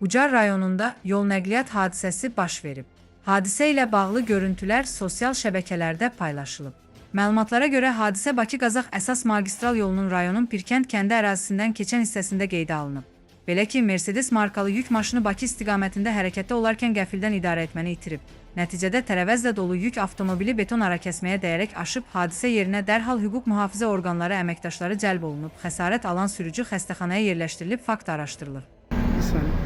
Ucar rayonunda yol nəqliyyat hadisəsi baş verib. Hadisə ilə bağlı görüntülər sosial şəbəkələrdə paylaşılıb. Məlumatlara görə hadisə Bakı-Qazax əsas magistral yolunun rayonun Pirkənd kəndi ərazisindən keçən hissəsində qeydə alınıb. Belə ki, Mercedes markalı yük maşını Bakı istiqamətində hərəkətdə olarkən qəfildən idarə etməni itirib. Nəticədə tərəvəzlə dolu yük avtomobili beton arakəsməyə dəyərək aşıb, hadisə yerinə dərhal hüquq mühafizə orqanları əməkdaşları cəlb olunub. Xəsarət alan sürücü xəstəxanaya yerləşdirilib, fakt araşdırılır. Bir saniye.